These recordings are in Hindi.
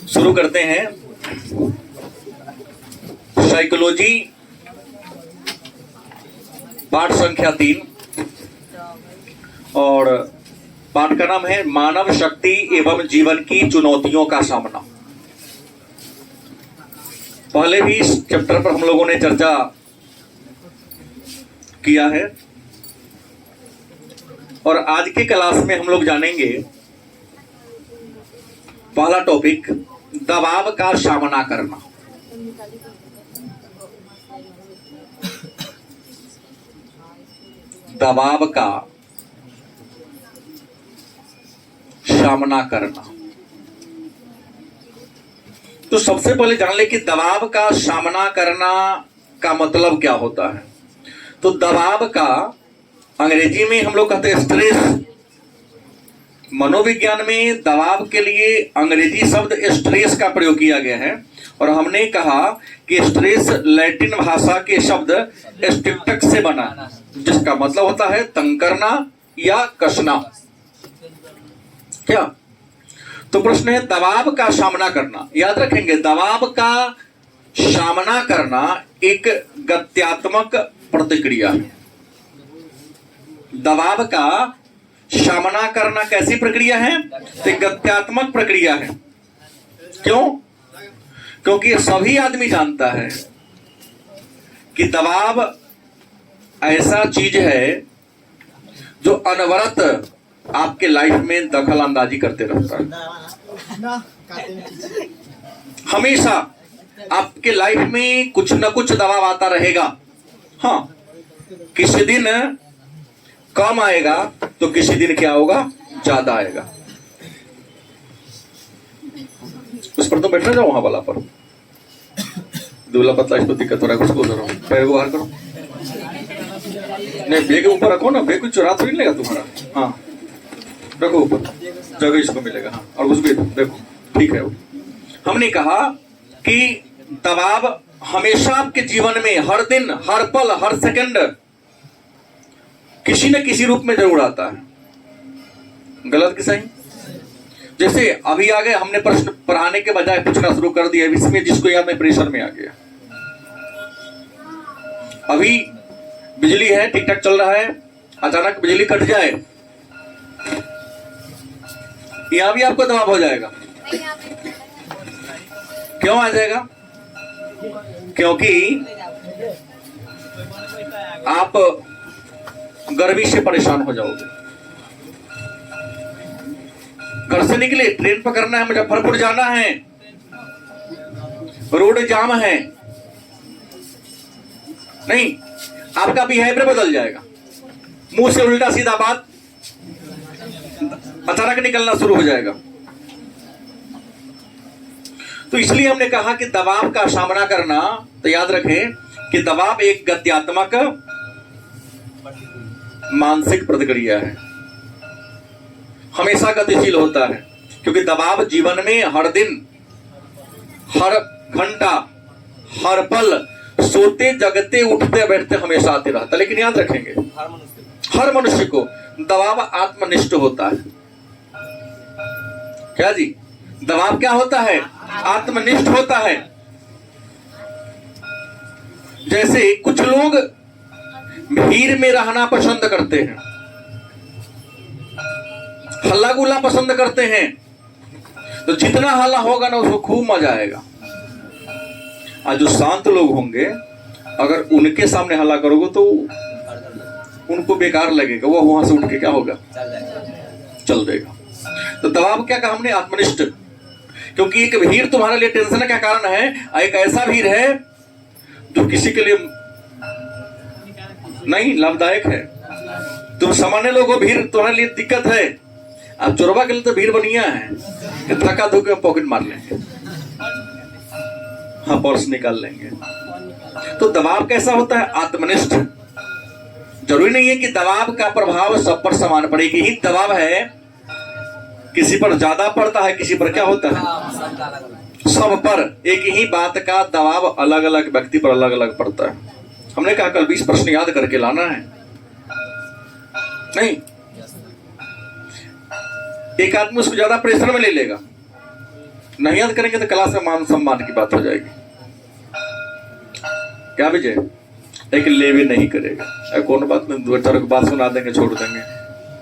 शुरू करते हैं। साइकोलॉजी पाठ संख्या 3 और पाठ का नाम है मानव शक्ति एवं जीवन की चुनौतियों का सामना। पहले भी इस चैप्टर पर हम लोगों ने चर्चा किया है और आज के क्लास में हम लोग जानेंगे पहला टॉपिक, दबाव का सामना करना। दबाव का सामना करना। तो सबसे पहले जान ले कि दबाव का सामना करना का मतलब क्या होता है। तो दबाव का अंग्रेजी में हम लोग कहते हैं स्ट्रेस। मनोविज्ञान में दबाव के लिए अंग्रेजी शब्द स्ट्रेस का प्रयोग किया गया है और हमने कहा कि स्ट्रेस लैटिन भाषा के शब्द स्टिक्टस से बना है, जिसका मतलब होता है तंग करना या कसना। क्या? तो प्रश्न है दबाव का सामना करना। याद रखेंगे, दबाव का सामना करना एक गत्यात्मक प्रतिक्रिया है। दबाव का सामना करना कैसी प्रक्रिया है? एक गत्यात्मक प्रक्रिया है। क्यों? क्योंकि सभी आदमी जानता है कि दबाव ऐसा चीज है जो अनवरत आपके लाइफ में दखल अंदाजी करते रहता है। हमेशा आपके लाइफ में कुछ न कुछ दबाव आता रहेगा। हाँ, किसी दिन कम आएगा तो किसी दिन क्या होगा, ज्यादा आएगा। उस पर तो बैठना जाओ, वहां वाला पर दूल्हा पतला, इसको दिक्कत हो रहा है, उसको पैर को बाहर करो। नहीं, बेग ऊपर रखो ना, बेग कुछ चुरा तो नहीं लेगा तुम्हारा। हाँ रखो ऊपर, जगह इसको मिलेगा। हाँ, और उस भी देखो, ठीक है। हमने कहा कि दबाव हमेशा आपके जीवन में हर दिन, हर पल, हर सेकंड किसी न किसी रूप में जरूर आता है। गलत कि सही? जैसे अभी आ गए, हमने प्रश्न पढ़ाने के बजाय पूछना शुरू कर दिया, इसमें जिसको याद में प्रेशर में आ गया। अभी बिजली है, ठीक ठाक चल रहा है, अचानक बिजली कट जाए, यहां भी आपको दबाव हो जाएगा। क्यों आ जाएगा? क्योंकि आप गर्मी से परेशान हो जाओगे। घर से निकले, ट्रेन पकड़ना है, मुजफ्फरपुर जाना है, रोड जाम है, नहीं, आपका बिहेवियर बदल जाएगा। मुंह से उल्टा सीधा बात अचानक निकलना शुरू हो जाएगा। तो इसलिए हमने कहा कि दबाव का सामना करना, तो याद रखें कि दबाव एक गत्यात्मक मानसिक प्रतिक्रिया है, हमेशा गतिशील होता है। क्योंकि दबाव जीवन में हर दिन, हर घंटा, हर पल, सोते जगते उठते बैठते हमेशा आते रहता है। लेकिन याद रखेंगे, हर मनुष्य को दबाव आत्मनिष्ठ होता है। क्या जी? दबाव क्या होता है? आत्मनिष्ठ होता है। जैसे कुछ लोग भीड़ में रहना पसंद करते हैं, हल्ला गुल्ला पसंद करते हैं, तो जितना हल्ला होगा ना उसको खूब मजा आएगा। आज जो शांत लोग होंगे, अगर उनके सामने हल्ला करोगे तो उनको बेकार लगेगा, वो वहां से उठ के क्या होगा, चल देगा। तो दबाव क्या कहा हमने? आत्मनिष्ठ। क्योंकि एक भीड़ तुम्हारे लिए टेंशन का कारण है, एक ऐसा भीड़ है जो किसी के लिए नहीं लाभदायक है। तुम सामान्य लोगों, भीड़ तुम्हारे लिए दिक्कत है। अब चोरबा के लिए तो भीड़ बढ़िया है, धक्का धोके पॉकेट मार लेंगे, हाँ पर्स निकाल लेंगे। तो दबाव कैसा होता है? आत्मनिष्ठ। जरूरी नहीं है कि दबाव का प्रभाव सब पर समान पड़े। ही दबाव है, किसी पर ज्यादा पड़ता है, किसी पर क्या होता है, सब पर एक ही बात का दबाव अलग अलग व्यक्ति पर अलग अलग पड़ता है। हमने कहा कल 20 प्रश्न याद करके लाना है, नहीं एक आदमी उसको ज्यादा प्रेशर में ले लेगा, नहीं याद करेंगे तो क्लास में मान सम्मान की बात हो जाएगी। क्या विजय, लेकिन ले भी नहीं करेगा। कौन बात में दो चार बात सुना देंगे, छोड़ देंगे,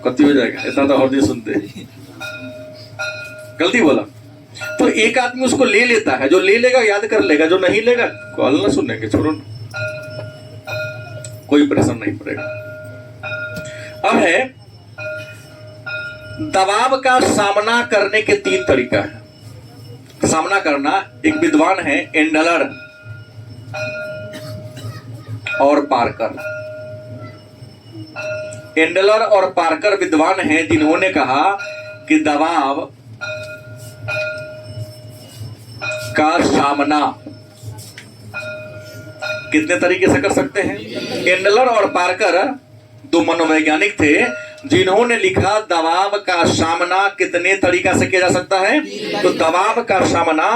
कति हो जाएगा। ऐसा तो हर दिन सुनते, गलती बोला। तो एक आदमी उसको ले लेता है, जो ले लेगा याद कर लेगा, जो नहीं लेगा कॉल ना सुनेंगे, छोड़ो ना, कोई प्रेशर नहीं पड़ेगा। अब है दबाव का सामना करने के 3 तरीका है। सामना करना, एक विद्वान है एंडलर और पार्कर। एंडलर और पार्कर विद्वान हैं जिन्होंने कहा कि दबाव का सामना कितने तरीके से कर सकते हैं। एंडलर और पार्कर 2 मनोवैज्ञानिक थे जिन्होंने लिखा दबाव का सामना कितने तरीका से किया जा सकता है। तो दबाव का सामना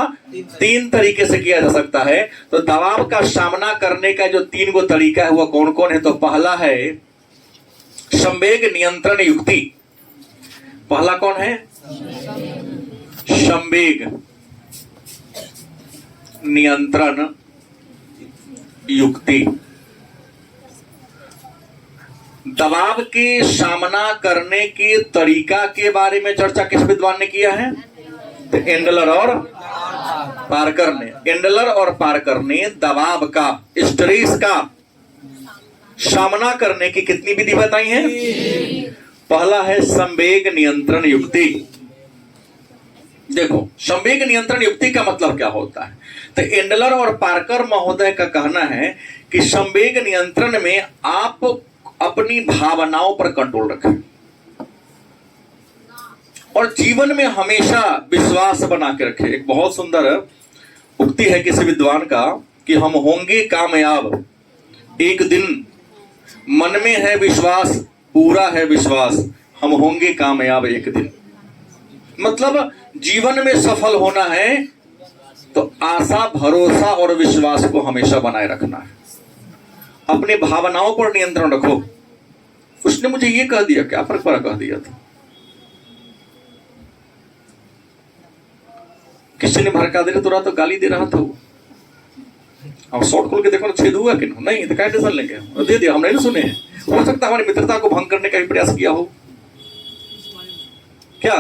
3 तरीके से किया जा सकता है। तो दबाव का सामना करने का जो 3 गो तरीका है वो कौन कौन है। तो पहला है संवेग नियंत्रण युक्ति। पहला कौन है, संवेग नियंत्रण युक्ति। दबाव के सामना करने के तरीका के बारे में चर्चा किस विद्वान ने किया है। तो एंडलर और पार्कर ने। एंडलर और पार्कर ने दबाव का, स्ट्रेस का सामना करने की कितनी विधि बताई है। पहला है संवेग नियंत्रण युक्ति। देखो संवेग नियंत्रण युक्ति का मतलब क्या होता है। तो एंडलर और पार्कर महोदय का कहना है कि संवेग नियंत्रण में आप अपनी भावनाओं पर कंट्रोल रखें और जीवन में हमेशा विश्वास बना के रखें। एक बहुत सुंदर उक्ति है किसी विद्वान का कि हम होंगे कामयाब एक दिन, मन में है विश्वास, पूरा है विश्वास, हम होंगे कामयाब एक दिन। मतलब जीवन में सफल होना है तो आशा, भरोसा और विश्वास को हमेशा बनाए रखना है। अपने भावनाओं पर नियंत्रण रखो। उसने मुझे ये कह दिया, क्या फर्क पड़ा, कह दिया था, किसी ने भड़का दे रहा तो गाली दे रहा था वो। अब शॉर्ट खोल के देखो ना, छेद हुआ कि नहीं, तो क्या टेंशन लेंगे, दे दिया, हम नहीं सुने हैं। हो सकता है हमारी मित्रता को भंग करने का भी प्रयास किया हो। क्या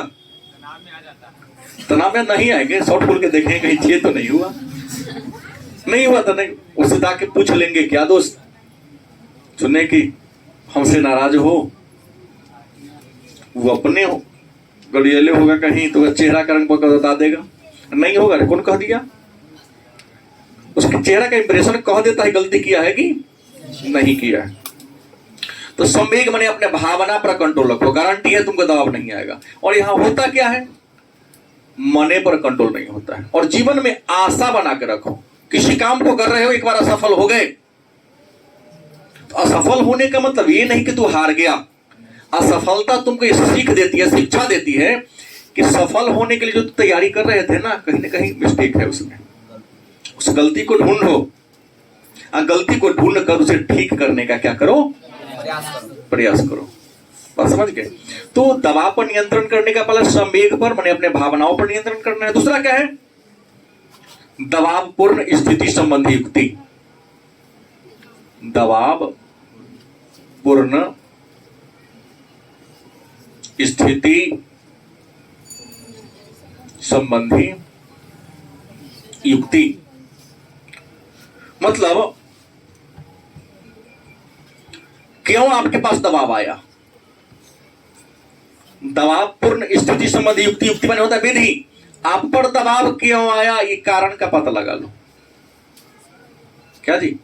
तनाव में नहीं आएंगे, शॉर्ट खोल के देखेंगे कहीं छेद तो नहीं हुआ। नहीं हुआ तो नहीं, उससे जाके पूछ लेंगे, क्या दोस्त सुनने की हमसे नाराज हो, वो अपने हो गड़ियले होगा कहीं तो चेहरा का रंग बता देगा, नहीं होगा कौन कह दिया, उसके चेहरा का इंप्रेशन कह देता है गलती किया है कि नहीं किया है। तो संवेग माने अपने भावना पर कंट्रोल रखो, गारंटी है तुमको दबाव नहीं आएगा। और यहां होता क्या है, मने पर कंट्रोल नहीं होता है। और जीवन में आशा बना के रखो। किसी काम को कर रहे हो, एक बार असफल हो गए तो असफल होने का मतलब ये नहीं कि तू हार गया। असफलता तुमको ये सीख देती है, शिक्षा देती है कि सफल होने के लिए जो तैयारी कर रहे थे ना कहीं मिस्टेक है उसमें। उस गलती को ढूंढो, गलती को ढूंढ कर उसे ठीक करने का क्या करो, प्रयास करो। बात समझ गए। तो दबाव पर नियंत्रण करने का पहला संवेग पर माने अपने भावनाओं पर नियंत्रण करना है। दूसरा क्या है, दबाव पूर्ण स्थिति संबंधी युक्ति। दबाव पूर्ण स्थिति संबंधी युक्ति मतलब क्यों आपके पास दबाव आया। दबाव पूर्ण स्थिति संबंधी युक्ति, युक्ति माने होता है विधि। आप पर दबाव क्यों आया, ये कारण का पता लगा लो। क्या जी,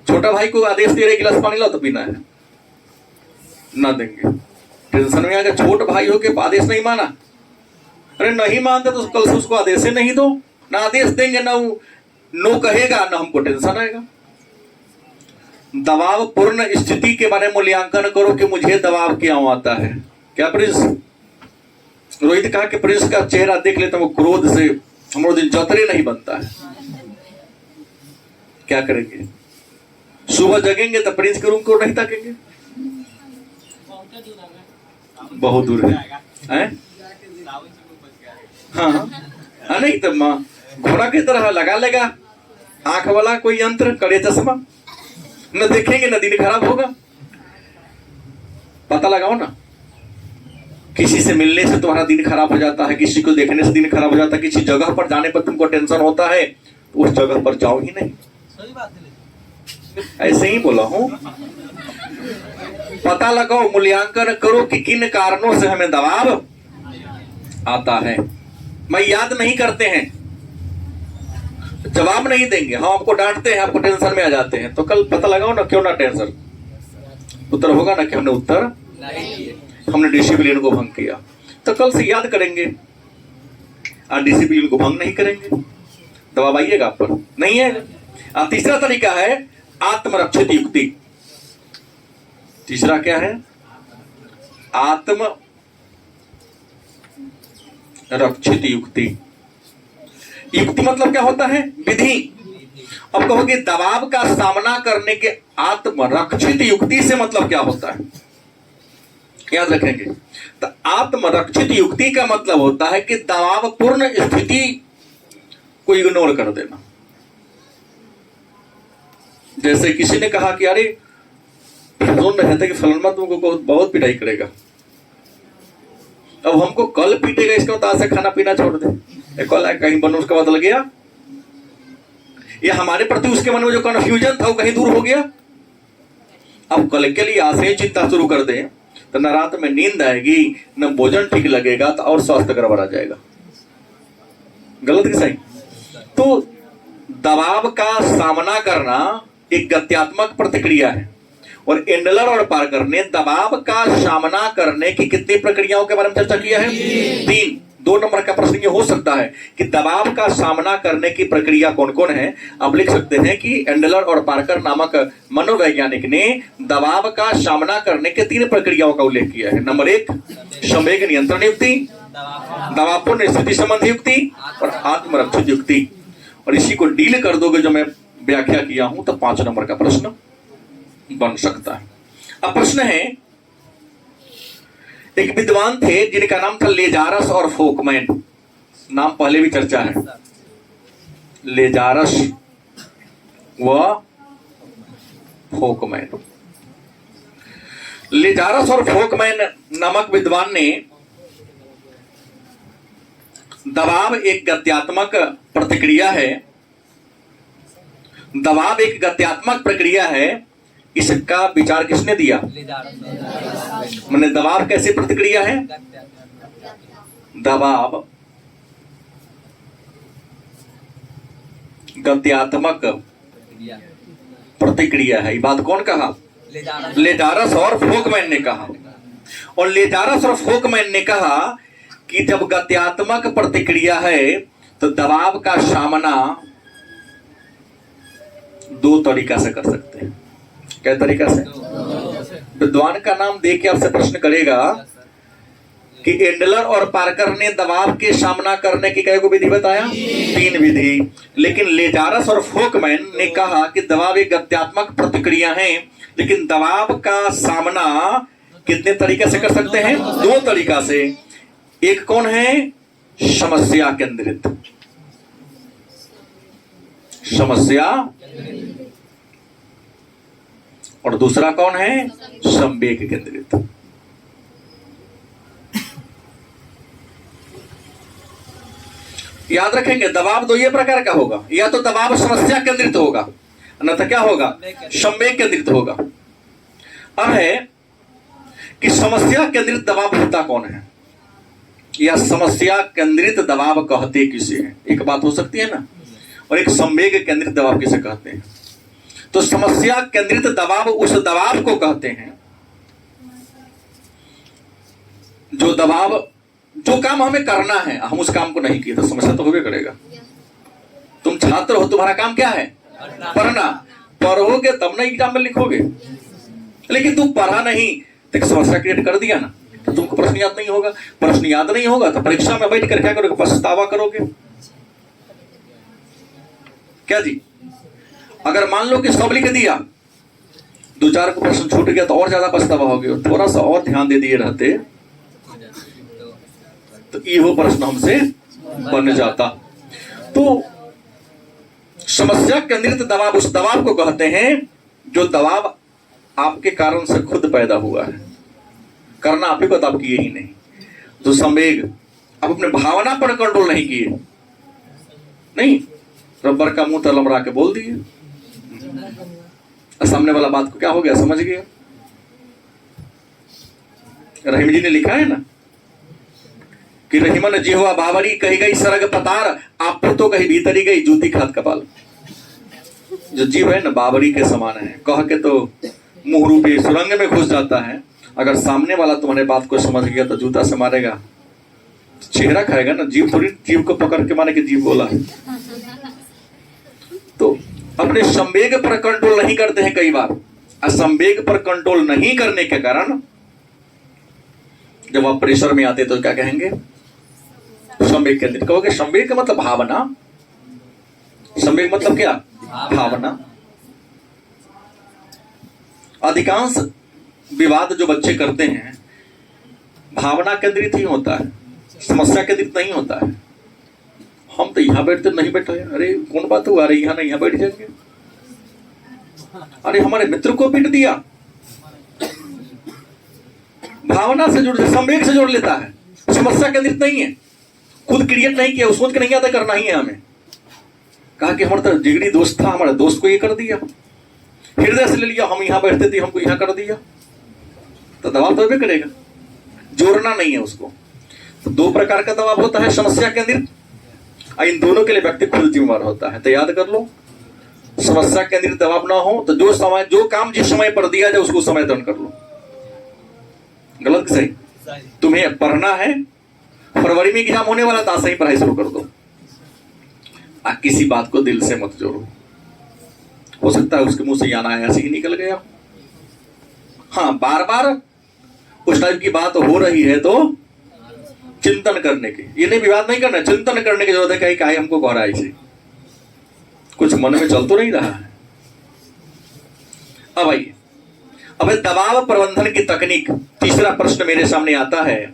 छोटा भाई को आदेश दे रहे गिलास पानी लाओ तो पीना है, ना देंगे, टेंशन में आ गया। छोट भाई हो के आदेश नहीं माना, अरे नहीं मानते तो कल से उसको आदेश ही नहीं दो। ना आदेश देंगे, ना नो कहेगा, ना हमको टेंशन आएगा। दबाव पूर्ण स्थिति के बारे में मूल्यांकन करो कि मुझे दबाव क्यों आता है। क्या प्रिंस, रोहित कहा कि प्रिंस का चेहरा देख लेता वो क्रोध से हमारे दिन जतरे नहीं बनता है। क्या करेंगे, सुबह जगेंगे तो प्रिंस के रूम को नहीं ताकेंगे। बहुत दूर है, हैं? हाँ हाँ, नहीं तो घोड़ा की तरह लगा लेगा आंख वाला कोई यंत्र, कड़े चश्मा, न देखेंगे न दिन खराब होगा। पता लगाओ ना, किसी से मिलने से तुम्हारा दिन खराब हो जाता है, किसी को देखने से दिन खराब हो जाता है, किसी जगह पर जाने पर तुमको टेंशन होता है, तो उस जगह पर जाओ ही नहीं। सही बात है। ऐसे ही बोला हूं। पता लगाओ, मूल्यांकन करो कि किन कारणों से हमें दबाव आता है। मैं याद नहीं करते हैं, जवाब नहीं देंगे, हम आपको डांटते हैं, आपको टेंशन में आ जाते हैं, तो कल पता लगाओ ना क्यों ना टेंशन। उत्तर होगा ना कि हमने उत्तर हमने डिसिप्लिन को भंग किया, तो कल से याद करेंगे। और डिसिप्लिन को भंग नहीं करेंगे, दबाव आइएगा आप पर नहीं है। तीसरा तरीका है आत्मरक्षित युक्ति। तीसरा क्या है? आत्म रक्षित युक्ति। युक्ति मतलब क्या होता है? विधि। अब कहोगे दबाव का सामना करने के आत्मरक्षित युक्ति से मतलब क्या होता है, याद रखेंगे। तो आत्मरक्षित युक्ति का मतलब होता है कि दबाव पूर्ण स्थिति को इग्नोर कर देना। जैसे किसी ने कहा कि अरे सुन रहे थे कि फलाना तुमको बहुत पिटाई करेगा, अब हमको कल पीटेगा, इसका मतलब आज से खाना पीना छोड़ दे। कल कहीं बन उसका बदल गया, या हमारे प्रति उसके मन में जो कन्फ्यूजन था वो कहीं दूर हो गया। अब कल के लिए आज से ही चिंता शुरू कर दे तो न रात में नींद आएगी, न भोजन ठीक लगेगा, तो और स्वास्थ्य गड़बड़ आ जाएगा। गलत कि सही? तो दबाव का सामना करना एक गत्यात्मक प्रतिक्रिया है, और एंडलर और पार्कर ने दबाव का सामना करने की कितनी प्रक्रियाओं के बारे में चर्चा किया है? 3। 2 नंबर का प्रश्न ये हो सकता है कि दबाव का सामना करने की प्रक्रिया कौन कौन है। आप लिख सकते हैं कि एंडलर और पार्कर नामक मनोवैज्ञानिक ने दबाव का सामना करने के 3 प्रक्रियाओं का उल्लेख किया है। नंबर 1 संवेग नियंत्रण युक्ति, दबावपूर्ण स्थिति संबंधी युक्ति और आत्मरक्षित युक्ति। और इसी को डील कर दोगे जो मैं व्याख्या किया हूं, तो 5 नंबर का प्रश्न बन सकता है। अब प्रश्न है, एक विद्वान थे जिनका नाम था लेजारस और फोकमैन। नाम पहले भी चर्चा है, लेजारस व फोकमैन। लेजारस और फोकमैन नामक विद्वान ने दबाव एक गत्यात्मक प्रतिक्रिया है, दबाव एक गत्यात्मक प्रक्रिया है, इसका विचार किसने दिया? मैंने दबाव कैसी प्रतिक्रिया है? दबाव गत्यात्मक प्रतिक्रिया है। ये बात कौन कहा? लेजारस और फोकमैन ने कहा। और लेजारस और फोकमैन ने कहा कि जब गत्यात्मक प्रतिक्रिया है तो दबाव का सामना 2 तरीका से कर सकते हैं। क्या तरीका से? विद्वान का नाम देख के आपसे प्रश्न करेगा कि एंडलर और पार्कर ने दबाव के सामना करने की कई को विधि बताया? 3 विधि। लेकिन लेजारस और फोकमैन ने कहा कि दबाव एक गत्यात्मक प्रतिक्रिया है, लेकिन दबाव का सामना कितने तरीके से कर सकते हैं? 2 तरीका से। एक कौन है? समस्या केंद्रित। समस्या, और दूसरा कौन है? संवेग केंद्रित। याद रखेंगे दबाव 2 प्रकार का होगा, या तो दबाव समस्या केंद्रित होगा, अन्यथा क्या होगा? संवेग केंद्रित होगा। अब है कि समस्या केंद्रित दबाव होता कौन है, या समस्या केंद्रित दबाव कहते किसे हैं? एक बात हो सकती है ना। और एक संवेग केंद्रित दबाव किसे कहते हैं? तो समस्या केंद्रित दबाव उस दबाव को कहते हैं जो दबाव, जो काम हमें करना है हम उस काम को नहीं किए तो समस्या तो होबे करेगा। तुम छात्र हो, तुम्हारा काम क्या है? पढ़ना। पढ़ोगे तब ना एग्जाम में लिखोगे, लेकिन तुम पढ़ा नहीं तो एक समस्या क्रिएट कर दिया ना, तो तुमको प्रश्न याद नहीं होगा। प्रश्न याद नहीं होगा तो परीक्षा में बैठ कर क्या करोगे? पछतावा करोगे। क्या जी? अगर मान लो कि सब लिख दिया, 2-4 को प्रश्न छूट गया तो और ज्यादा पछतावा हो गया। थोड़ा सा और ध्यान दे दिए रहते तो यो प्रश्न हमसे बन जाता। तो समस्या केंद्रित दबाव उस दबाव को कहते हैं जो दबाव आपके कारण से खुद पैदा हुआ है, करना आप ही को, आप किए ही नहीं। जो संवेग आप अपने भावना पर कंट्रोल नहीं किए, नहीं, रबर का मुंह तलमरा के बोल दिए, सामने वाला बात को क्या हो गया, समझ गया। रहीम जी ने लिखा है ना कि रहीमन जिहवा बावरी कही गई सरग पतार, आप तो कही भीतरी गई जूती खाद कपाल। जो जीव है ना बावरी के समान है, कह के तो मुंह रूपी सुरंग में घुस जाता है, अगर सामने वाला तुम्हारे बात को समझ गया तो जूता से मारेगा, चेहरा खाएगा ना, जीव थोड़ी जीव को पकड़ के मारे कि जीव बोला है। तो अपने संवेग पर कंट्रोल नहीं करते हैं कई बार, असंवेग पर कंट्रोल नहीं करने के कारण जब आप प्रेशर में आते तो क्या कहेंगे, संवेग केंद्रित कहोगे। संवेग का मतलब भावना, संवेग मतलब क्या, भावना। अधिकांश विवाद जो बच्चे करते हैं भावना केंद्रित ही होता है, समस्या केंद्रित नहीं होता है। हम तो यहां बैठते नहीं बैठे, अरे कौन बात हुआ, अरे यहां नहीं, यहां बैठ जाएंगे, अरे हमारे मित्र को पीट दिया। भावना से जुड़, संवेग से जोड़ लेता है, समस्या केंद्रित नहीं है, खुद क्रिएट नहीं किया, सोच के नहीं आता करना ही है हमें। कहा कि हमारा तो जिगरी दोस्त था, हमारे दोस्त को ये कर दिया, हृदय से ले लिया, हम यहां बैठते थे हमको यहां कर दिया, तो दबाव तो भी करेगा, जोड़ना नहीं है उसको। तो दो प्रकार का दबाव होता है, समस्या केंद्रित, इन दोनों के लिए व्यक्ति खुद जिम्मेदार होता है। तो याद कर लो, समस्या केंद्रित दबाव ना हो तो जो समय, जो काम जिस समय पर दिया जाए उसको समय दंड कर लो। गलत सही, तुम्हें पढ़ना है, फरवरी में एग्जाम होने वाला था, सही पढ़ाई शुरू कर दो, किसी बात को दिल से मत जोड़ो। हो सकता है उसके मुंह से याना ऐसे ही निकल गया। हाँ, बार बार उस टाइप की बात हो रही है तो चिंतन करने की, ये नहीं विवाद नहीं करना, चिंतन करने की जरूरत है, कहीं काहे हमको कह रहा है इसे, कुछ मन में चल तो नहीं रहा है। अब आइए, अब दबाव प्रबंधन की तकनीक, तीसरा प्रश्न मेरे सामने आता है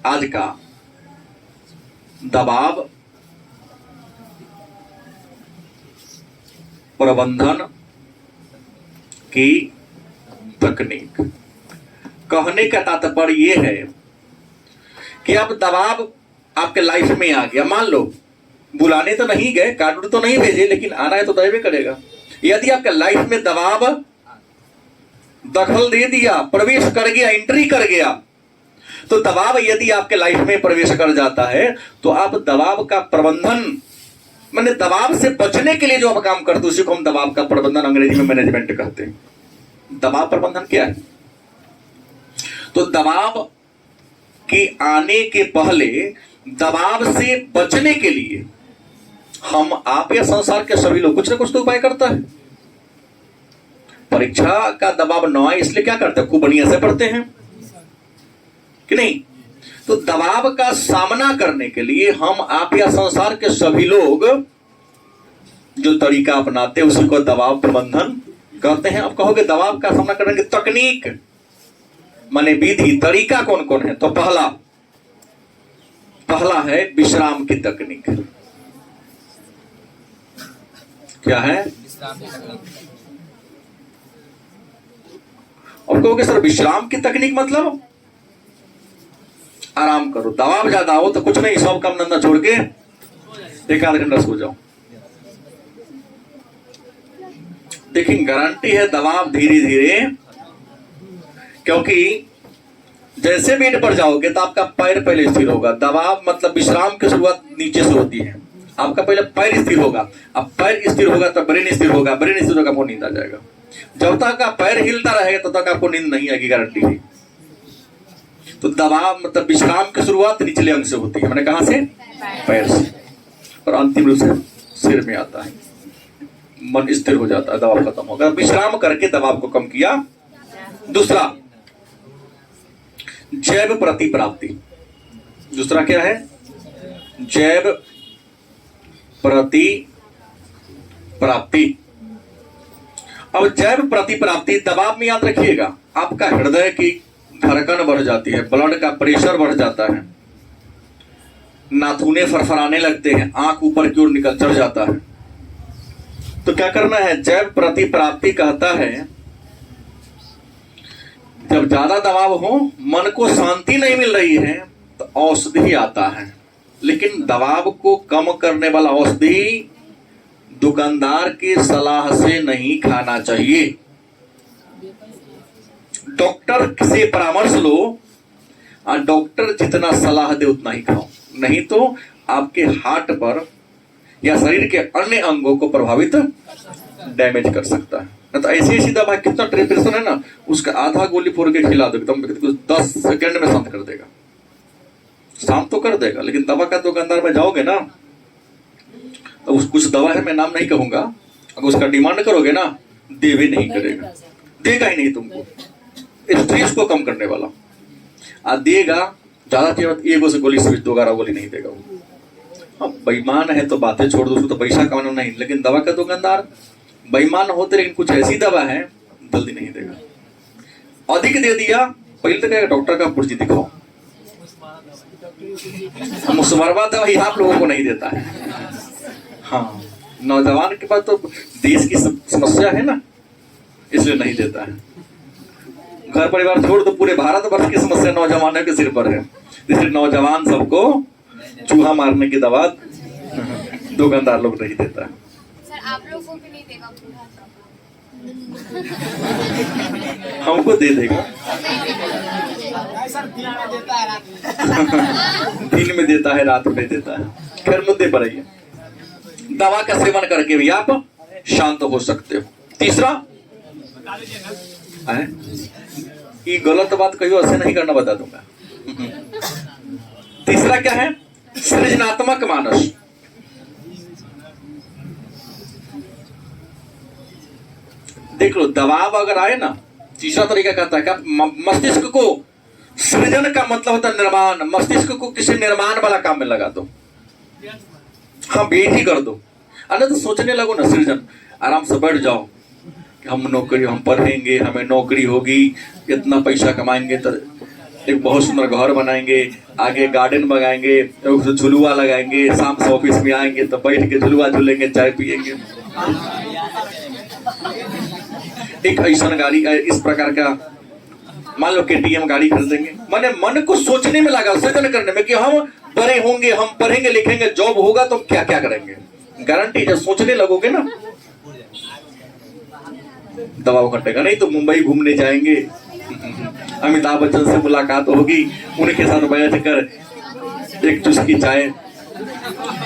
आज का, दबाव प्रबंधन की तकनीक। कहने का तात्पर्य यह है कि अब दबाव आपके लाइफ में आ गया, मान लो बुलाने तो नहीं गए, कार्ड तो नहीं भेजे, लेकिन आना है तो दैवे करेगा। यदि आपके लाइफ में दबाव दखल दे दिया, प्रवेश कर गया, एंट्री कर गया, तो दबाव यदि आपके लाइफ में प्रवेश कर जाता है तो आप दबाव का प्रबंधन, मैंने दबाव से बचने के लिए जो आप काम करते हैं उसी को हम दबाव का प्रबंधन, अंग्रेजी में मैनेजमेंट कहते हैं। दबाव प्रबंधन क्या है? तो दबाव के आने के पहले दबाव से बचने के लिए हम, आप या संसार के सभी लोग कुछ ना कुछ तो उपाय करता है। परीक्षा का दबाव न आए इसलिए क्या करते हैं, खूब बढ़िया से पढ़ते हैं कि नहीं। तो दबाव का सामना करने के लिए हम, आप या संसार के सभी लोग जो तरीका अपनाते हैं उसी को दबाव प्रबंधन कहते हैं। आप कहोगे दबाव का सामना करने की तकनीक माने विधि, तरीका कौन कौन है? तो पहला है विश्राम की तकनीक। क्या है? और कहोगे सर विश्राम की तकनीक मतलब आराम करो, दबाव ज्यादा हो तो कुछ नहीं, सब काम धंधा छोड़ के एक आध घंटा सो जाओ। देखिए गारंटी है दबाव धीरे धीरे, क्योंकि जैसे बेड पर जाओगे तो आपका पैर पहले स्थिर होगा। दबाव मतलब विश्राम की शुरुआत नीचे से होती है, आपका पहले पैर स्थिर होगा, अब पैर स्थिर होगा तो ब्रेन स्थिर होगा, ब्रेन स्थिर होगा आपको नींद आ जाएगा। जब तक आप पैर हिलता रहेगा तब तक आपको नींद नहीं आएगी, गारंटी है। तो दबाव मतलब विश्राम की शुरुआत निचले अंग से होती है, मैंने कहां से? पैर से, और अंतिम रूप से सिर में आता है, मन स्थिर हो जाता है, दबाव खत्म होगा। विश्राम करके दबाव को कम किया। दूसरा जैव प्रति प्राप्ति। दूसरा क्या है? जैव प्रति प्राप्ति। अब जैव प्रति प्राप्ति दबाव में याद रखिएगा, आपका हृदय की धड़कन बढ़ जाती है, ब्लड का प्रेशर बढ़ जाता है, नाखूने फरफराने लगते हैं, आंख ऊपर की ओर निकल चढ़ जाता है। तो क्या करना है? जैव प्रतिप्राप्ति कहता है जब ज्यादा दबाव हो, मन को शांति नहीं मिल रही है, तो औषधि आता है। लेकिन दबाव को कम करने वाला औषधि दुकानदार की सलाह से नहीं खाना चाहिए। डॉक्टर से परामर्श लो और डॉक्टर जितना सलाह दे उतना ही खाओ, नहीं तो आपके हार्ट पर या शरीर के अन्य अंगों को प्रभावित डैमेज कर सकता है। तो ऐसी ऐसी दवा कितना टेम्परेचर है ना, उसका आधा गोली फोड़ के खिला दो, एकदम 10 सेकंड में शांत कर देगा। शांत तो कर देगा, लेकिन दवा का दुकानदार में जाओगे ना, तो कुछ दवा है, मैं नाम नहीं कहूंगा, अगर उसका डिमांड करोगे ना, देवे नहीं करेगा, देगा ही नहीं तुमको। स्ट्रेस को कम करने वाला आ देगा, ज्यादा चीज एगो से गोली स्विच 2-11 गोली नहीं देगा वो। अब बेईमान है तो बातें छोड़ दो, उसको तो पैसा कमाना नहीं, लेकिन दवा का दुकानदार बेईमान होते, लेकिन कुछ ऐसी दवा है जल्दी नहीं देगा। अधिक दे दिया, पहले तो कहेगा डॉक्टर का पुर्जी दिखाओ। मुसमरवा दवाई आप लोगों को नहीं देता है। हाँ, नौजवान के पास तो देश की समस्या है ना, इसलिए नहीं देता है। घर परिवार छोड़ तो पूरे भारत वर्ष की समस्या नौजवानों के सिर पर है, इसलिए नौजवान सबको चूहा मारने की दवा दुकानदार लोग नहीं देता है। सर आप लोगों को भी नहीं देगा पूरा? हमको दे देगा। दिन में देता है, रात में देता है। खैर मुद्दे पर आइए। दवा का सेवन करके भी आप शांत हो सकते हो। तीसरा है, ये गलत बात कहियो ऐसे नहीं करना, बता दूंगा। तीसरा क्या है? सृजनात्मक मानस। देख लो, दबाव अगर आए ना, तीसरा तरीका कहता है कि मस्तिष्क को, सृजन का मतलब होता है निर्माण, मस्तिष्क को किसी निर्माण वाला काम में लगा दो। हाँ, बेटी कर दो, अरे तो सोचने लगो ना, सृजन। आराम से बैठ जाओ कि हम नौकरी, हम पढ़ेंगे, हमें नौकरी होगी, इतना पैसा कमाएंगे तो एक बहुत सुंदर घर बनाएंगे, आगे गार्डन बनाएंगे, झुलुआ लगाएंगे, शाम से ऑफिस में आएंगे तो बैठ के झुलुआ झूलेंगे, चाय पिएंगे। एक ऐसा गाड़ी, इस प्रकार का मान लो KTM गाड़ी खरीदेंगे। माने मन को सोचने में लगा, सृजन करने में कि हम बड़े होंगे, हम पढ़ेंगे लिखेंगे, जॉब होगा तो क्या क्या करेंगे। गारंटी जब सोचने लगोगे ना, दबाव घटेगा। नहीं तो मुंबई घूमने जाएंगे, अमिताभ बच्चन से मुलाकात होगी, उनके साथ बैठ कर एक चुस्की चाय,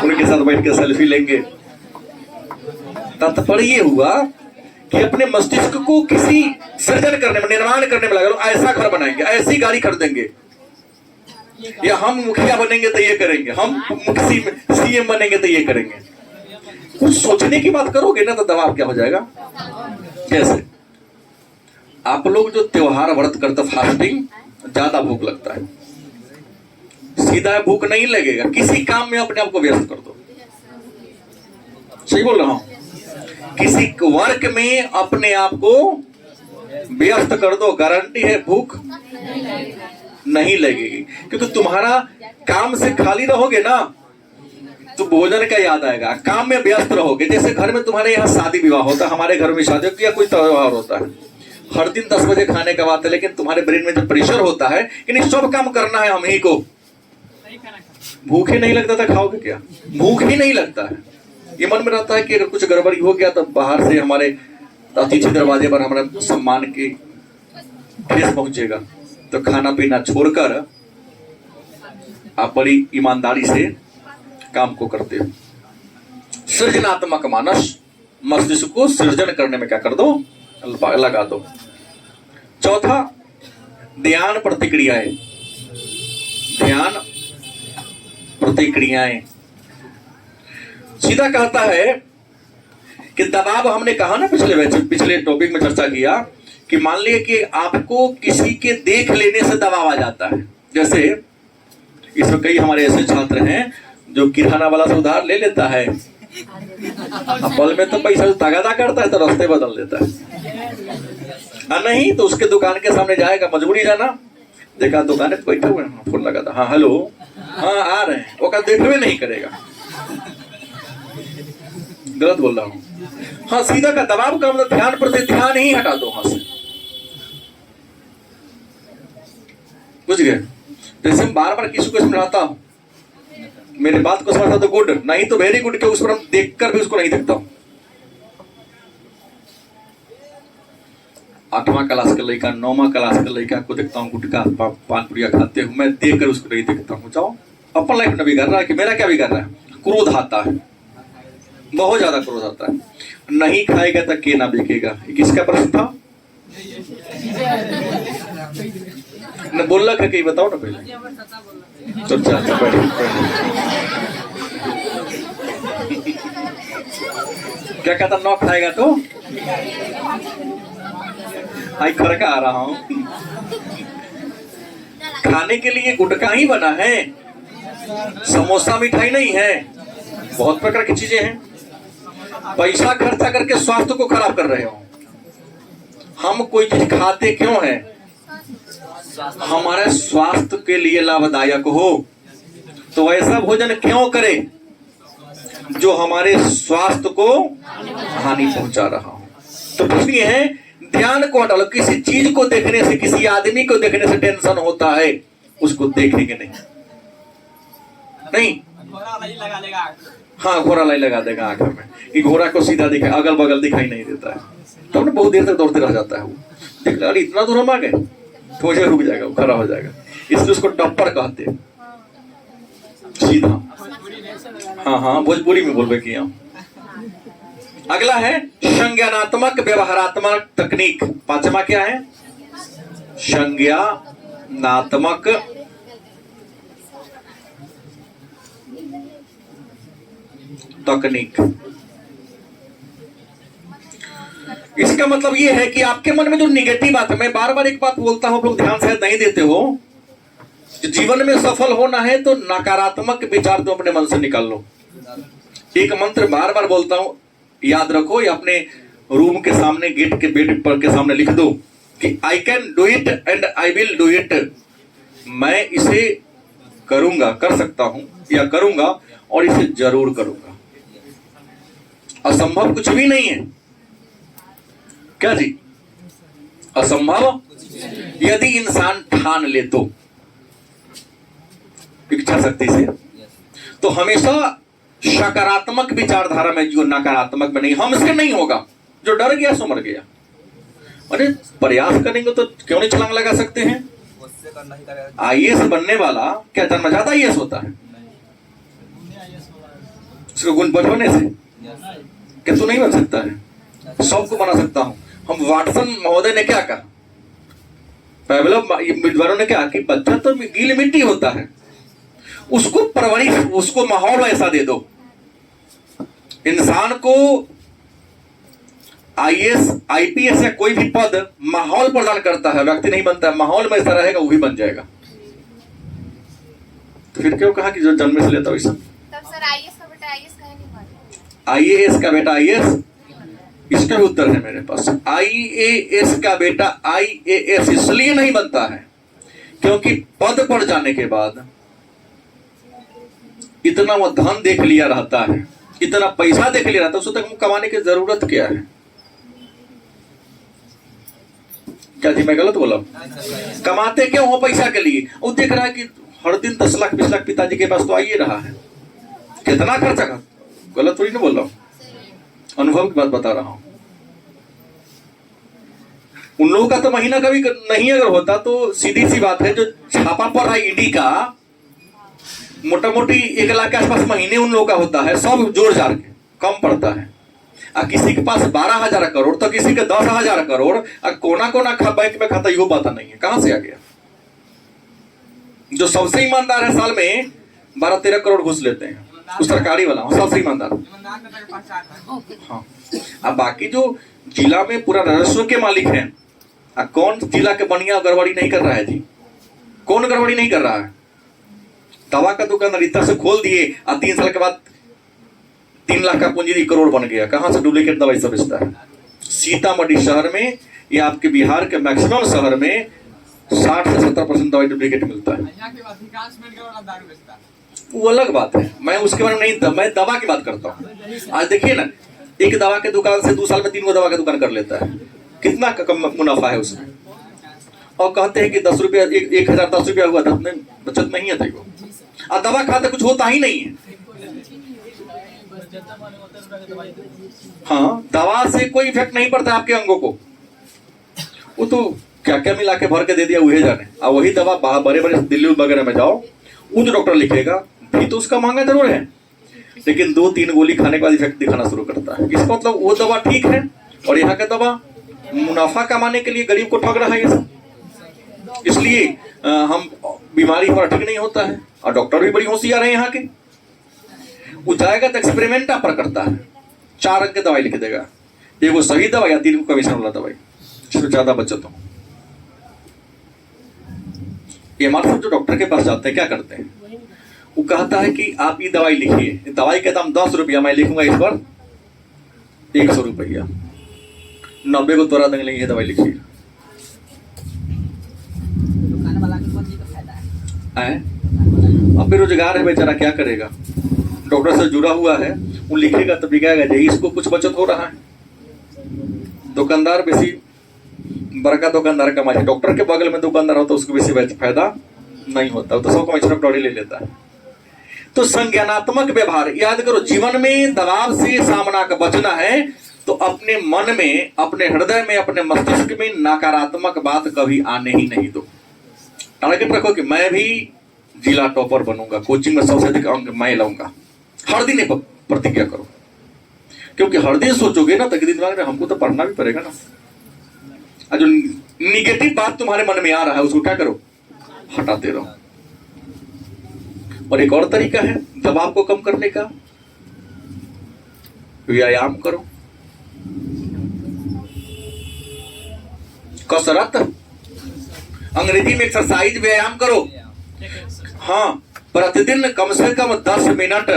उनके साथ बैठ कर सेल्फी लेंगे। तात्पर्य ये हुआ कि अपने मस्तिष्क को किसी सृजन करने में, निर्माण करने में लगा। ऐसा घर बनाएंगे, ऐसी गाड़ी खरीदेंगे, या हम मुखिया बनेंगे तो ये करेंगे, हम CM बनेंगे तो ये करेंगे। कुछ सोचने की बात करोगे ना, तो दबाव क्या हो जाएगा। जैसे आप लोग जो त्योहार व्रत करते, फास्टिंग, ज्यादा भूख लगता है, सीधा भूख नहीं लगेगा, किसी काम में अपने आप को व्यस्त कर दो। सही बोल रहा हूं? किसी वर्क में अपने आप को व्यस्त कर दो, गारंटी है भूख नहीं लगेगी। क्योंकि तुम्हारा काम से खाली रहोगे ना, तो भोजन का याद आएगा। काम में व्यस्त रहोगे, जैसे घर में तुम्हारे यहाँ शादी विवाह होता है, हमारे घर में शादी या कोई त्योहार होता है, हर दिन 10 बजे खाने का बात है, लेकिन तुम्हारे ब्रेन में जो प्रेशर होता है कि नहीं सब काम करना है हम ही को, भूख ही नहीं लगता था, खाओगे क्या? भूख ही नहीं लगता है। ये मन में रहता है कि अगर कुछ गड़बड़ी हो गया तो बाहर से हमारे अतिथि दरवाजे पर हमारा सम्मान की ठेस पहुंचेगा, तो खाना पीना छोड़कर आप बड़ी ईमानदारी से काम को करते हो। सृजनात्मक मानस, मस्तिष्क को सृजन करने में क्या कर दो, लगा दो। चौथा, ध्यान प्रतिक्रियाएं। ध्यान प्रतिक्रियाएं सीधा कहता है कि दबाव, हमने कहा ना पिछले टॉपिक में चर्चा किया कि मान लिया कि आपको किसी के देख लेने से दबाव आ जाता है। जैसे इसमें कई हमारे ऐसे छात्र हैं जो किराना वाला से उधार ले लेता है, पल में तो पैसा तगादा करता है तो रास्ते बदल देता है। नहीं तो उसके दुकान के सामने जाएगा, मजबूरी जाना, देखा दुकान पे बैठे हुए हैं, फोन लगा था, हाँ हेलो, हाँ आ रहे हैं, वो का देखवे नहीं करेगा, गलत बोल रहा हूँ, हाँ सीधा का दबाव का मतलब ध्यान पर से ध्यान ही हटा दो वहां से, बुझ गए। जैसे बार बार किसी को समझाता हूं, मेरे बात को समझता तो गुड, नहीं तो वेरी गुड, के उस पर हम देखकर भी उसको नहीं देखता हूं। 8वां क्लास के लड़का 9वां क्लास के लड़का को देखता हूँ गुटखा पान पुड़िया खाते हुए, मैं देखकर उसको नहीं देखता हूँ। जाओ अपन लाइफ में बिगड़ रहा है कि मेरा क्या बिगड़ रहा है? क्रोध आता है, बहुत ज्यादा क्रोध आता है। नहीं खाएगा तो के ना बिकेगा, किसका प्रश्न था? न बोल रहा कहीं बताओ ना पहले। तो अच्छा क्या कहता? नौ खाएगा तो आई खरका आ रहा हूं। खाने के लिए गुटखा ही बना है, समोसा मिठाई नहीं है, बहुत प्रकार की चीजें हैं। पैसा खर्चा करके स्वास्थ्य को खराब कर रहे हो। हम कोई चीज खाते क्यों है? हमारे स्वास्थ्य के लिए लाभदायक हो। तो ऐसा भोजन क्यों करें जो हमारे स्वास्थ्य को हानि पहुंचा रहा हो? तो प्रश्न ये है, ध्यान को हटा लो। किसी चीज को देखने से, किसी आदमी को देखने से टेंशन होता है, उसको देखेंगे नहीं। हाँ, घोड़ा लाई लगा देगा आंख में, कि घोड़ा को सीधा दिखाई, अगल बगल दिखाई नहीं देता है, तो ना बहुत देर तक दौड़ते रह जाता है। वो देख अरे इतना दूर हम आ गए, थोड़ी देर रुक जाएगा, वो खड़ा हो जाएगा। इसलिए उसको टप्पर कहते हैं, सीधा। हाँ हाँ, भोजपुरी में बोलबे किया। अगला है संज्ञानात्मक व्यवहारात्मक तकनीक। 5वां क्या है? संज्ञानात्मक तकनीक। इसका मतलब यह है कि आपके मन में जो निगेटिव बात है, मैं बार बार एक बात बोलता हूं, लोग ध्यान शायद नहीं देते हो, जीवन में सफल होना है तो नकारात्मक विचार तो अपने मन से निकाल लो। एक मंत्र बार बार बोलता हूं, याद रखो, या अपने रूम के सामने, गेट के बेड पर के सामने लिख दो कि I can do it and I will do it. मैं इसे करूंगा, कर सकता हूं या करूंगा, और इसे जरूर करूंगा। असंभव कुछ भी नहीं है। क्या जी? असंभव यदि इंसान ठान ले तो, इच्छा शक्ति से, तो हमेशा सकारात्मक विचारधारा में जो नकारात्मक में नहीं। हमसे नहीं होगा, जो डर गया सो मर गया। अरे प्रयास करेंगे तो क्यों नहीं छलांग लगा सकते हैं? आईएएस बनने वाला क्या जन्मजात आईएएस होता है? उसका गुण बचपने से क्या तू नहीं बन सकता है? सबको बना सकता हूं। हम वाटसन महोदय ने क्या कहा, पैवलोव विद्वानों ने क्या कि बच्चा तो गीली मिट्टी होता है, उसको परवरिश, उसको माहौल ऐसा दे दो। इंसान को आईएएस आईपीएस या कोई भी पद माहौल प्रदान करता है, व्यक्ति नहीं बनता है। माहौल में ऐसा रहेगा वो भी बन जाएगा। तो फिर क्यों कहा कि जो जन्म से लेता वैसा? तब सर आईएएस का बेटा आईएएस कहे नहीं पाता? आईएएस का बेटा आईएएस, इसका भी उत्तर है मेरे पास। आईएएस का बेटा आईएएस इसलिए नहीं बनता है क्योंकि पद पर जाने के बाद इतना वो धन देख लिया रहता है, इतना पैसा देख लिया रहता है, उसको तक कमाने की जरूरत क्या है? क्या जी मैं गलत बोला? कमाते क्यों हो? पैसा के लिए। वो देख रहा है कि हर दिन 10 लाख 20 लाख पिताजी के पास तो आ ही रहा है, कितना खर्चा कर। गलत थोड़ी ना बोल रहा हूं, अनुभव की बात बता रहा हूं। उन लोगों का तो महीना कभी नहीं अगर होता तो सीधी सी बात है, जो छापा पड़ रहा है ईडी का, मोटा मोटी 1 लाख के आसपास महीने उन लोगों का होता है, सब जोड़ जाड़ के कम पड़ता है। किसी के पास 12,000 करोड़ तो किसी के 10,000 करोड़, कोना कोना बैंक में खाता, यो पता नहीं है कहां से आ गया। जो सबसे ईमानदार है साल में 12-13 करोड़ घुस लेते हैं, उस सरकारी वाला सबसे ईमानदार। हाँ, अब बाकी जो जिला में पूरा राजस्व के मालिक हैं, कौन जिला के बढ़िया गड़बड़ी नहीं कर रहा है जी? कौन गड़बड़ी नहीं कर रहा है? दवा का दुकान रीता से खोल दिए, 3 साल के बाद 3 लाख का पूंजी 1 करोड़ बन गया। कहां से डुप्लीकेट दवाई सब बेचता है? सीतामढ़ी शहर में या आपके बिहार के मैक्सिमम शहर में 60 से 70% दवाई डुप्लीकेट मिलता है। यहाँ के अधिकांश मेडिकल वाला दारू बेचता है। वो अलग बात है, मैं उसके बारे में नहीं, मैं दवा की बात करता हूँ। आज देखिए ना, एक दवा के दुकान से 2 साल में 3 दवा की दुकान कर लेता है, कितना कम मुनाफा है उसमें। और कहते हैं कि 10 रुपया 1000 10 रुपया हुआ, 10 में बचत नहीं है देखो। और दवा खाते कुछ होता ही नहीं है। हाँ, दवा से कोई इफेक्ट नहीं पड़ता आपके अंगों को। वो तो क्या क्या मिला के भर के दे दिया वही जाने। और वही दवा बड़े बड़े दिल्ली वगैरह में जाओ, वो जो डॉक्टर लिखेगा भी तो उसका महंगा जरूर है, लेकिन 2-3 गोली खाने के बाद इफेक्ट दिखाना शुरू करता है। इसका मतलब वो दवा ठीक है और यहाँ का दवा मुनाफा कमाने के लिए गरीब को ठग रहा है ये सब। इसलिए हम बीमारी हमारा ठीक नहीं होता है। और डॉक्टर भी बड़ी होशियार है यहाँ के। वो जाएगा तो एक्सपेरिमेंट पर करता है, 4 अंक की दवाई लिख देगा, एगो सही दवाई या 3 कमीशन वाला दवाई, जिसमें ज्यादा बचत हो। ये हमारे सब जो डॉक्टर के पास जाते हैं क्या करते हैं, वो कहता है कि आप ये दवाई लिखिए, दवाई का दाम 10 रुपया, मैं लिखूंगा इस पर 100 रुपया, 90 को तोड़ा देंगे, ये दवाई लिखिए। दुकान वाला के कौन चीज का फायदा है? अब बेरोजगार है बेचारा, क्या करेगा, डॉक्टर से जुड़ा हुआ है, वो लिखेगा तो बिकाएगा जी, इसको कुछ बचत हो रहा है। दुकानदार बेसी बड़का दुकानदार कमाई, डॉक्टर के बगल में दुकानदार हो तो उसको बेसी फायदा नहीं होता, तो 100 कमीशन डॉक्टर ले लेता है। तो संज्ञानात्मक व्यवहार याद करो, जीवन में दबाव से सामना का बचना है तो अपने मन में, अपने हृदय में, अपने मस्तिष्क में नकारात्मक बात कभी आने ही नहीं दो। टारगेट रखो कि मैं भी जिला टॉपर बनूंगा, कोचिंग में सबसे अधिक अंक मैं लाऊंगा, हर दिन प्रतिज्ञा करो। क्योंकि हर दिन सोचोगे ना तो एक दिन दिमाग में हमको तो पढ़ना भी पड़ेगा ना। और जो निगेटिव बात तुम्हारे मन में आ रहा है उसको क्या करो, हटाते रहो। और एक और तरीका है दबाव को कम करने का, व्यायाम करो, कसरत, अंग्रेजी में एक्सरसाइज, व्यायाम करो। हाँ, प्रतिदिन कम से कम 10 मिनट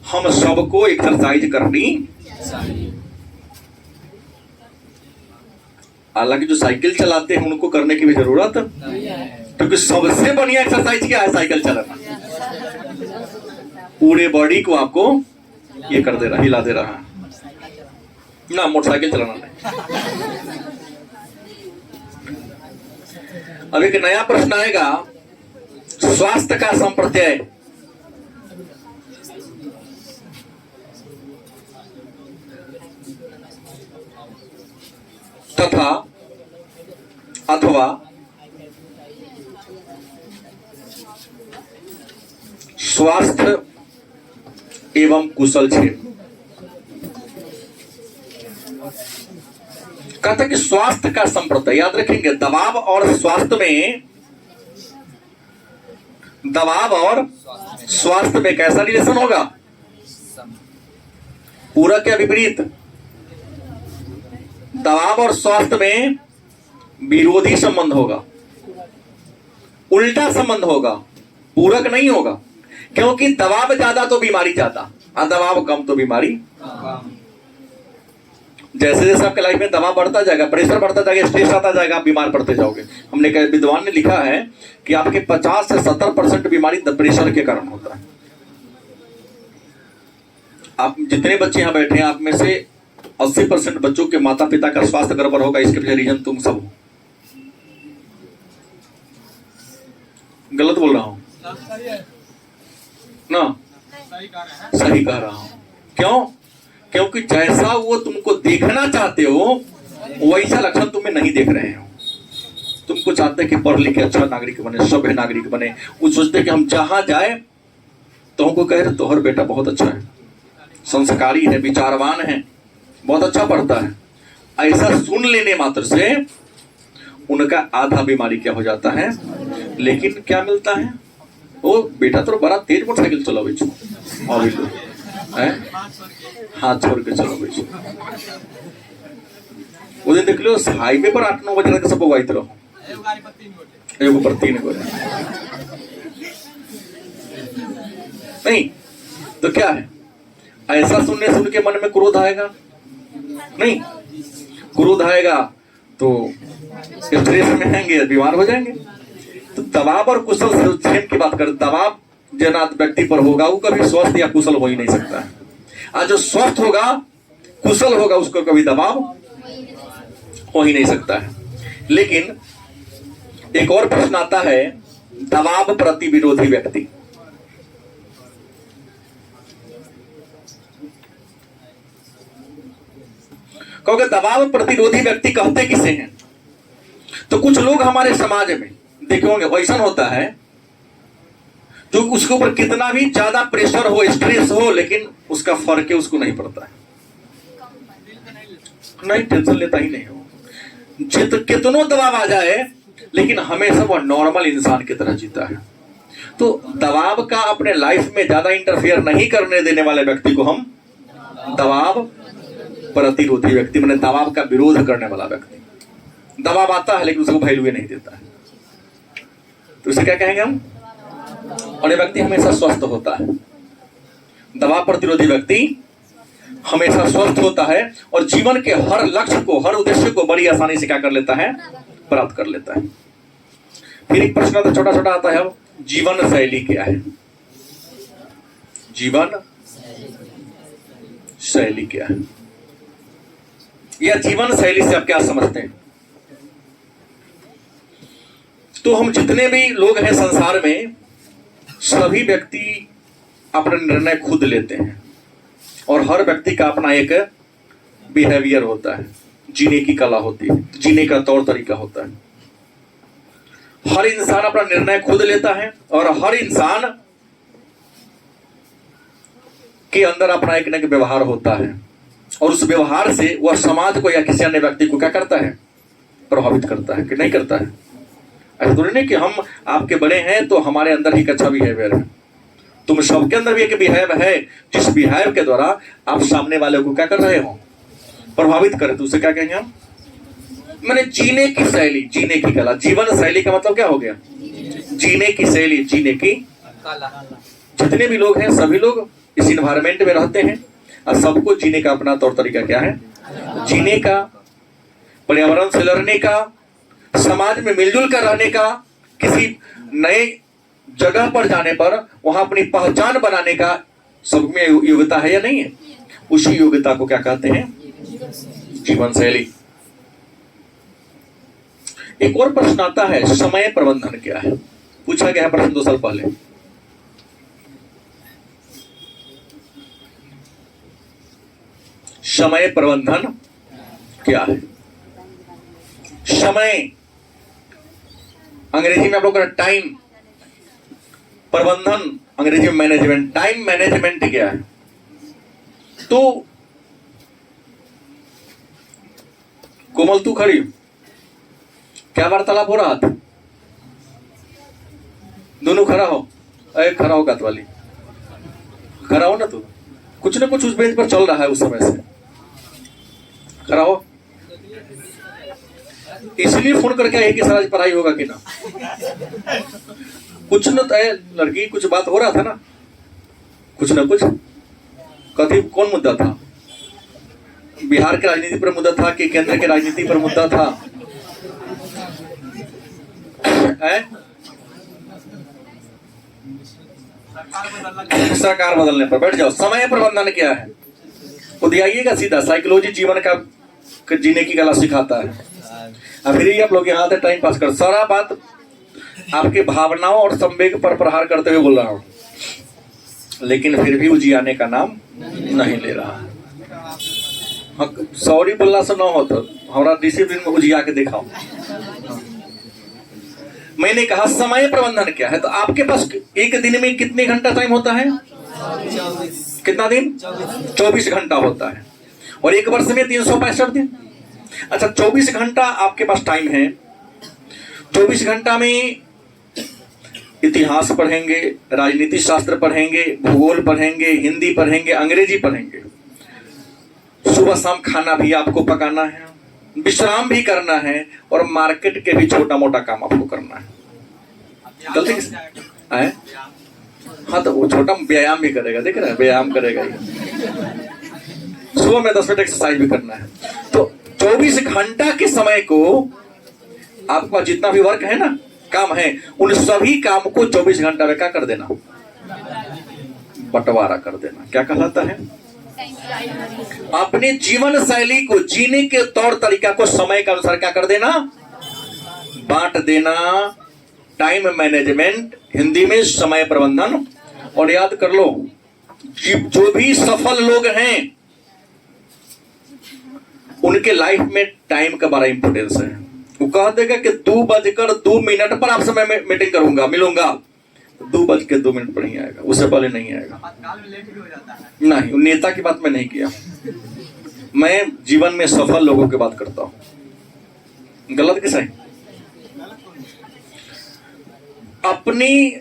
हम सबको एक्सरसाइज करनी। हालांकि जो साइकिल चलाते हैं उनको करने की भी जरूरत, क्योंकि सबसे बढ़िया एक्सरसाइज क्या है, साइकिल चलाना। पूरे बॉडी को आपको ये कर दे रहा, हिला दे रहा है ना, मोटरसाइकिल चलाना नहीं। अब एक नया प्रश्न आएगा, स्वास्थ्य का संप्रत्यय। तथा अथवा स्वास्थ्य एवं कुशल क्षेत्र। कहता कि स्वास्थ्य का संप्रत्यय, याद रखेंगे दबाव और स्वास्थ्य में, दबाव और स्वास्थ्य में कैसा रिलेशन होगा, पूरक या विपरीत। दबाव और स्वास्थ्य में विरोधी संबंध होगा, उल्टा संबंध होगा, पूरक नहीं होगा। क्योंकि दबाव ज्यादा तो बीमारी ज्यादा, और दबाव कम तो बीमारी। जैसे जैसे आपके लाइफ में दबाव बढ़ता जाएगा, प्रेशर बढ़ता जाएगा, स्ट्रेस आता जाएगा, आप बीमार पड़ते जाओगे। हमने कहा, विद्वान ने लिखा है कि आपके 50 से 70% बीमारी प्रेशर के कारण होता है। आप जितने बच्चे यहाँ बैठे हैं, आप में से 80% बच्चों के माता पिता का स्वास्थ्य गड़बड़ होगा, इसके पीछे रीजन तुम सब हो। गलत बोल रहा हूं ना? सही कह रहा हूं। क्यों? क्योंकि जैसा वो तुमको देखना चाहते हो वैसा लक्षण तुम्हें नहीं देख रहे हो। तुमको चाहते कि पढ़ लिख के अच्छा नागरिक बने, सभ्य नागरिक बने। वो सोचते कि हम जहां जाए तो हमको कह रहे तोहर बेटा बहुत अच्छा है, संस्कारी है, विचारवान है, बहुत अच्छा पढ़ता है। ऐसा सुन लेने मात्र से उनका आधा बीमारी क्या हो जाता है। लेकिन क्या मिलता है, वो बेटा तो बड़ा तेज मोटरसाइकिल चलावे छो, हाथ छोड़ के चलो बेचो। वो दिन देख लो हाईवे पर 8-9 बजे तक सब बवाइत रहो, एगो पर 3 गोले नहीं तो क्या है। ऐसा सुनने से उनके मन में क्रोध आएगा नहीं, क्रोध आएगा तो स्ट्रेस में आएंगे, बीमार हो जाएंगे। तो दबाव और कुशल संक्षेप की बात करें, दबाव जना व्यक्ति पर होगा वो कभी स्वस्थ या कुशल हो ही नहीं सकता है। आज जो स्वस्थ होगा कुशल होगा उसको कभी दबाव हो ही नहीं सकता है। लेकिन एक और प्रश्न आता है, दबाव प्रति विरोधी व्यक्ति। क्योंकि दबाव प्रतिरोधी व्यक्ति कहते किसे हैं? तो कुछ लोग हमारे समाज में देखे होंगे, वैसा होता है जो उसके ऊपर कितना भी ज्यादा प्रेशर हो, स्ट्रेस हो, लेकिन उसका फर्क है उसको नहीं पड़ता है, नहीं टेंशन लेता ही नहीं हो। कितनों दबाव आ जाए लेकिन हमेशा वह नॉर्मल इंसान की तरह जीता है। तो दबाव का अपने लाइफ में ज्यादा इंटरफेयर नहीं करने देने वाले व्यक्ति को हम दबाव प्रतिरोधी व्यक्ति, मैंने दबाव का विरोध करने वाला व्यक्ति। दबाव आता है लेकिन उसको वैल्यू नहीं देता है, तो उसे क्या कहेंगे हम? और ये व्यक्ति हमेशा स्वस्थ होता है। दबाव प्रतिरोधी व्यक्ति हमेशा स्वस्थ होता है और जीवन के हर लक्ष्य को, हर उद्देश्य को बड़ी आसानी से क्या कर लेता है? प्राप्त कर लेता है। फिर एक प्रश्न आता छोटा छोटा आता है, अब जीवन शैली क्या है? जीवन शैली क्या है, या जीवन शैली से आप क्या समझते हैं? तो हम जितने भी लोग हैं संसार में, सभी व्यक्ति अपना निर्णय खुद लेते हैं और हर व्यक्ति का अपना एक बिहेवियर होता है, जीने की कला होती है, जीने का तौर तरीका होता है। हर इंसान अपना निर्णय खुद लेता है और हर इंसान के अंदर अपना एक न एक व्यवहार होता है और उस व्यवहार से वह समाज को या किसी अन्य व्यक्ति को क्या करता है? प्रभावित करता है कि नहीं करता है? ऐसा थोड़ी नहीं कि हम आपके बड़े हैं तो हमारे अंदर ही एक अच्छा बिहेवियर है। तुम सबके अंदर भी एक बिहेव है, जिस बिहेव के द्वारा आप सामने वाले को क्या कर रहे हो? प्रभावित करें। तो उसे क्या कहेंगे हम? मैंने जीने की शैली, जीने की कला। जीवन शैली का मतलब क्या हो गया? जीने की शैली, जीने की कला। जितने भी लोग हैं सभी लोग इस इन्वायरमेंट में रहते हैं और सबको जीने का अपना तौर तरीका क्या है? जीने का, पर्यावरण से लड़ने का, समाज में मिलजुल कर रहने का, किसी नए जगह पर जाने पर वहां अपनी पहचान बनाने का सब में योग्यता है या नहीं है? उसी योग्यता को क्या कहते हैं? जीवन शैली। एक और प्रश्न आता है, समय प्रबंधन क्या है? पूछा गया है प्रश्न 2 साल पहले। समय प्रबंधन क्या है? समय अंग्रेजी में आप लोग टाइम, प्रबंधन अंग्रेजी में मैनेजमेंट। टाइम मैनेजमेंट क्या है? तो कोमल तू खड़ी, क्या वार्तालाप हो रहा था? दोनों खड़ा हो, अरे खड़ा हो गात वाली, खड़ा हो ना तू। कुछ ना कुछ उस बेंच पर चल रहा है उस समय से, खड़ा हो। इसलिए फोन करके आई कि सर आज पढ़ाई होगा कि ना? कुछ न तय लड़की, कुछ बात हो रहा था ना, कुछ ना कुछ। कथी कौन मुद्दा था? बिहार के राजनीति पर मुद्दा था कि केंद्र के राजनीति पर मुद्दा था? सरकार बदलने पर। बैठ जाओ। समय प्रबंधन क्या है? खुद आइएगा सीधा। साइकोलॉजी जीवन का जीने की कला सिखाता है। फिर ही आप लोग यहाँ आते टाइम पास कर। सारा बात आपके भावनाओं और संवेग पर प्रहार करते हुए बोल रहा हूँ, लेकिन फिर भी उजियाने का नाम नहीं ले रहा। सॉरी बोलना से न हो तो हमारा डिसिप्लिन में उजिया के दिखाओ। मैंने कहा समय प्रबंधन क्या है? तो आपके पास एक दिन में कितने घंटा टाइम होता है? कितना दिन? 24 घंटा होता है। और एक वर्ष में 365 दिन। अच्छा, 24 घंटा आपके पास टाइम है। 24 घंटा में इतिहास पढ़ेंगे, राजनीति शास्त्र पढ़ेंगे, भूगोल पढ़ेंगे, हिंदी पढ़ेंगे, अंग्रेजी पढ़ेंगे। सुबह शाम खाना भी आपको पकाना है, विश्राम भी करना है और मार्केट के भी छोटा मोटा काम आपको करना है। गलती है? हाँ, तो वो छोटा व्यायाम भी करेगा, देख रहे हैं, व्यायाम करेगा ही। सुबह में 10 मिनट एक्सरसाइज भी करना है। तो 24 घंटा के समय को आपका जितना भी वर्क है ना, काम है, उन सभी काम को 24 घंटा में क्या कर देना, बंटवारा कर देना। क्या कहलाता है? अपने जीवन शैली को, जीने के तौर तरीका को समय के अनुसार क्या कर देना, बांट देना। टाइम मैनेजमेंट, हिंदी में समय प्रबंधन। और याद कर लो, जो भी सफल लोग हैं उनके लाइफ में टाइम का बड़ा इंपॉर्टेंस है। वो कह देगा कि 2:02 पर आपसे मैं मीटिंग करूंगा, मिलूंगा, 2:02 पर ही आएगा, उससे पहले नहीं आएगा। तत्काल में लेट भी हो जाता है। नहीं, नेता की बात मैं नहीं किया, मैं जीवन में सफल लोगों की बात करता हूं। गलत कि सही? अपनी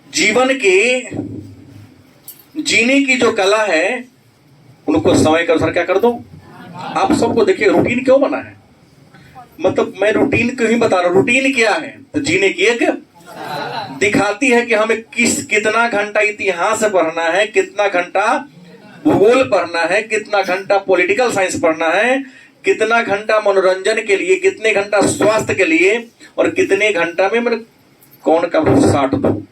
जीवन के जीने की जो कला है उनको समय के अनुसार क्या कर दो। आप सबको देखिए, रूटीन क्यों बना है, मतलब मैं रूटीन क्यों ही बता रहा हूं। रूटीन क्या है? तो जीने की एक दिखाती है कि हमें कितना घंटा इतिहास पढ़ना है, कितना घंटा भूगोल पढ़ना है, कितना घंटा पॉलिटिकल साइंस पढ़ना है, कितना घंटा मनोरंजन के लिए, कितने घंटा स्वास्थ्य के लिए, और कितने घंटा में मेरे कौन का साट दो।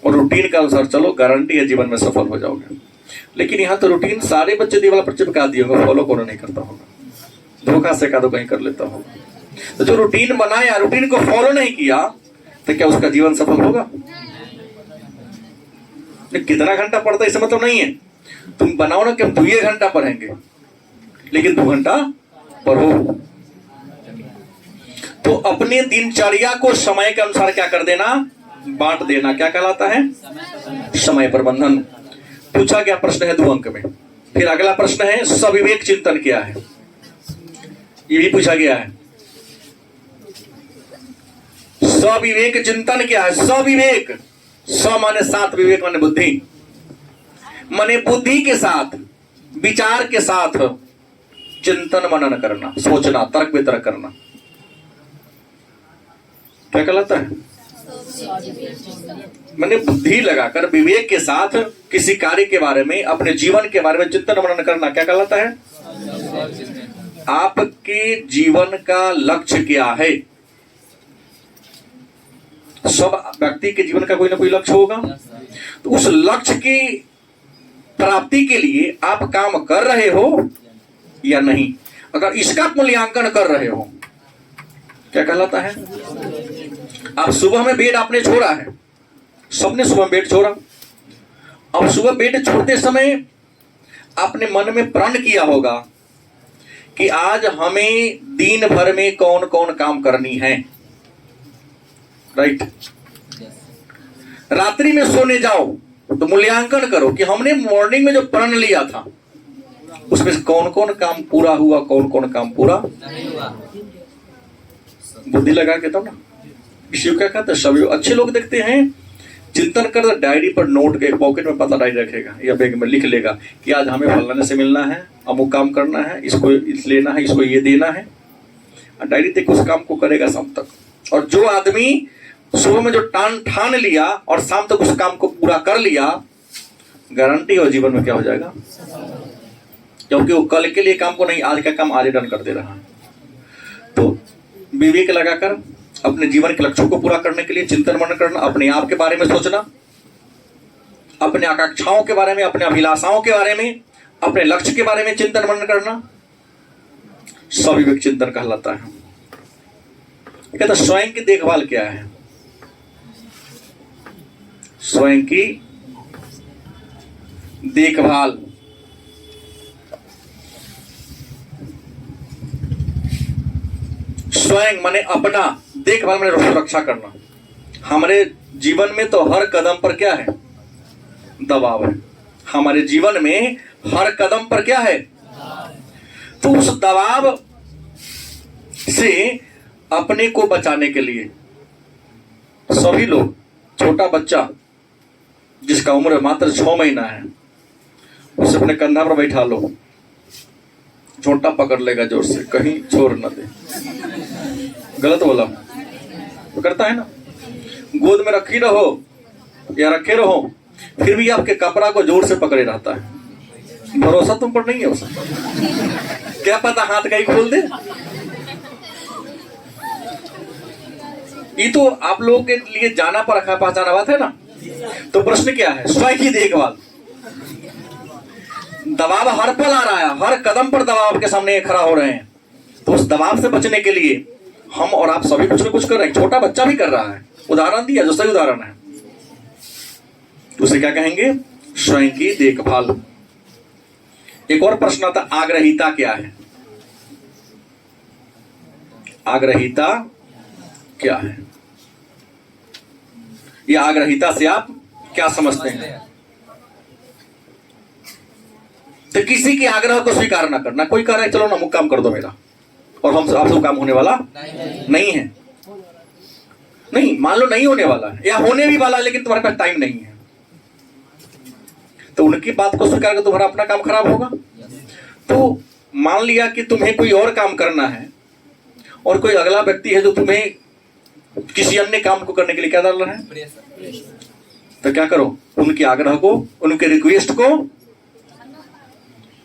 और रूटीन के अनुसार चलो, गारंटी है जीवन में सफल हो जाओगे। लेकिन यहाँ तो रूटीन सारे बच्चे दीवार पर चिपका दिए होगा, फॉलो कौन नहीं करता होगा, धोखा से का तो कहीं कर लेता होगा। तो जो रूटीन बनाया, रूटीन को फॉलो नहीं किया, तो क्या उसका जीवन सफल होगा? कितना घंटा पढ़ता है इससे मतलब नहीं है। तुम बनाओ ना कि हम 2 घंटा पढ़ेंगे, लेकिन 2 घंटा पढ़ो। तो अपने दिनचर्या को समय के अनुसार क्या कर देना, बांट देना। क्या कहलाता है? समय प्रबंधन। पूछा गया प्रश्न है 2 अंक में। फिर अगला प्रश्न है सविवेक चिंतन क्या है, ये भी पूछा गया है। सविवेक चिंतन क्या है? सविवेक, स माने साथ, विवेक माने बुद्धि, माने बुद्धि के साथ, विचार के साथ चिंतन मनन करना, सोचना, तर्क वितर्क करना। क्या कहलाता है? मैंने बुद्धि लगाकर विवेक के साथ किसी कार्य के बारे में, अपने जीवन के बारे में चिंतन मनन करना। क्या कहलाता है? आपके जीवन का लक्ष्य क्या है? सब व्यक्ति के जीवन का कोई ना कोई लक्ष्य होगा। तो उस लक्ष्य की प्राप्ति के लिए आप काम कर रहे हो या नहीं? अगर इसका मूल्यांकन कर रहे हो, क्या कहलाता है? अब सुबह में बेड आपने छोड़ा है, सबने सुबह बेड छोड़ा। अब सुबह बेड छोड़ते समय आपने मन में प्रण किया होगा कि आज हमें दिन भर में कौन कौन काम करनी है, राइट? रात्रि में सोने जाओ तो मूल्यांकन करो कि हमने मॉर्निंग में जो प्रण लिया था उसमें कौन कौन काम पूरा हुआ, कौन कौन काम पूरा नहीं हुआ। बुद्धि लगा के तब ना। इसी क्या कहते हैं, सभी अच्छे लोग देखते हैं चिंतन कर, डायरी पर नोट के पॉकेट में पता डायरी रखेगा या बैग में लिख लेगा कि आज हमें फलाने से मिलना है, अमुक काम करना है, इसको लेना है, इसको ये देना है। डायरी देख उस काम को करेगा शाम तक। और जो आदमी सुबह में जो ठान लिया और शाम तक उस काम को पूरा कर लिया, गारंटी हो जीवन में क्या हो जाएगा, क्योंकि वो कल के लिए काम को नहीं, आज का काम आज डन कर दे रहा है। तो विवेक लगाकर अपने जीवन के लक्ष्यों को पूरा करने के लिए चिंतन मनन करना, अपने आप के बारे में सोचना, अपने आकांक्षाओं के बारे में, अपने अभिलाषाओं के बारे में, अपने लक्ष्य के बारे में चिंतन मनन करना सविवेक चिंतन कहलाता है। कहता स्वयं की देखभाल क्या है? स्वयं की देखभाल, स्वयं माने अपना, देखभाल माने सुरक्षा करना। हमारे जीवन में तो हर कदम पर क्या है, दबाव है। हमारे जीवन में हर कदम पर क्या है, तो उस दबाव से अपने को बचाने के लिए सभी लोग, छोटा बच्चा जिसका उम्र मात्र 6 महीना है, उसे अपने कंधा पर बैठा लो, झोंटा पकड़ लेगा जोर से, कहीं छोड़ न दे। गलत बोला? तो करता है ना। गोद में रखी रहो या रखे रहो, फिर भी आपके कपड़ा को जोर से पकड़े रहता है। भरोसा तुम पर नहीं है उसे, क्या पता हाथ कहीं खोल दे। ये तो आप लोगों के लिए जाना पर रखा पहचाना बात है ना। तो प्रश्न क्या है? स्वयं की देखभाल। दबाव हर पल आ रहा है, हर कदम पर दबाव आपके सामने खड़ा हो रहे हैं। तो उस दबाव से बचने के लिए हम और आप सभी कुछ न कुछ कर रहे हैं। छोटा बच्चा भी कर रहा है। उदाहरण दिया जो सही उदाहरण है, उसे क्या कहेंगे? स्वयं की देखभाल। एक और प्रश्न आता, आग्रहीता क्या है? आग्रहीता क्या है? ये आग्रहीता से आप क्या समझते हैं? तो किसी के आग्रह को स्वीकार ना करना। कोई कह रहा है चलो ना मुझ काम कर दो मेरा, और हम आपसे काम होने वाला नहीं है। नहीं, मान लो नहीं होने वाला है, या होने भी वाला है लेकिन तुम्हारे पास टाइम नहीं है, तो उनकी बात को स्वीकार कर तुम्हारा अपना काम खराब होगा। तो मान लिया कि तुम्हें कोई और काम करना है और कोई अगला व्यक्ति है जो तुम्हें किसी अन्य काम को करने के लिए क्या डाल रहा है, तो क्या करो? उनके आग्रह को, उनके रिक्वेस्ट को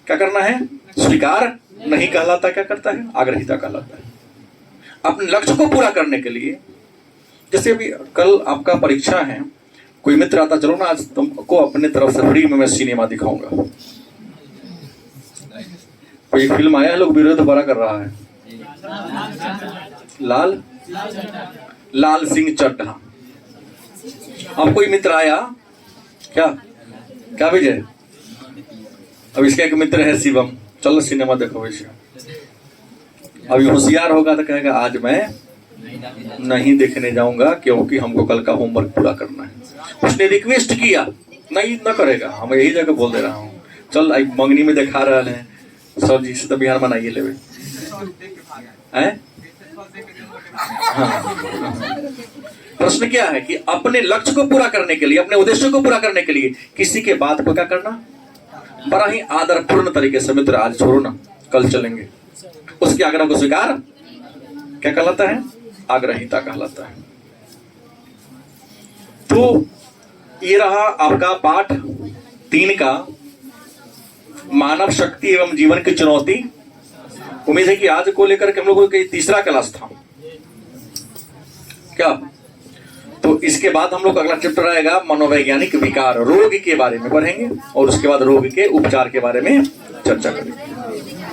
क्या करना है? स्वीकार नहीं कहलाता, क्या करता है? आग्रहीता कहलाता है। अपने लक्ष्य को पूरा करने के लिए, जैसे अभी कल आपका परीक्षा है, कोई मित्र आता, चलो ना आज तुमको अपने तरफ से फ्री में मैं सिनेमा दिखाऊंगा। कोई फिल्म आया है, लोग विरोध बड़ा कर रहा है, लाल सिंह चड्ढा। अब कोई मित्र आया, क्या विजय? अब इसका एक मित्र है शिवम, चलो सिनेमा देखो इसे। अब होशियार होगा तो कहेगा आज मैं नहीं देखने जाऊंगा क्योंकि हमको कल का होमवर्क पूरा करना है। उसने रिक्वेस्ट किया, नहीं न करेगा। हम यही जगह बोल दे रहा हूँ, चल मंगनी में दिखा रहे हैं सर जी से, तो बिहार मनाइए लेवे हैं। हाँ। प्रश्न क्या है कि अपने लक्ष्य को पूरा करने के लिए, अपने उद्देश्य को पूरा करने के लिए किसी के बात को क्या करना, बड़ा ही आदरपूर्ण तरीके से, मित्र आज छोड़ो ना कल चलेंगे, उसके आग्रह को स्वीकार क्या कहलाता है? आग्रहीता कहलाता है। तो ये रहा आपका पाठ 3 का, मानव शक्ति एवं जीवन की चुनौती। उम्मीद है कि आज को लेकर के हम लोगों का तीसरा क्लास था क्या? तो इसके बाद हम लोग अगला चैप्टर आएगा मनोवैज्ञानिक विकार, रोग के बारे में पढ़ेंगे और उसके बाद रोग के उपचार के बारे में चर्चा करेंगे।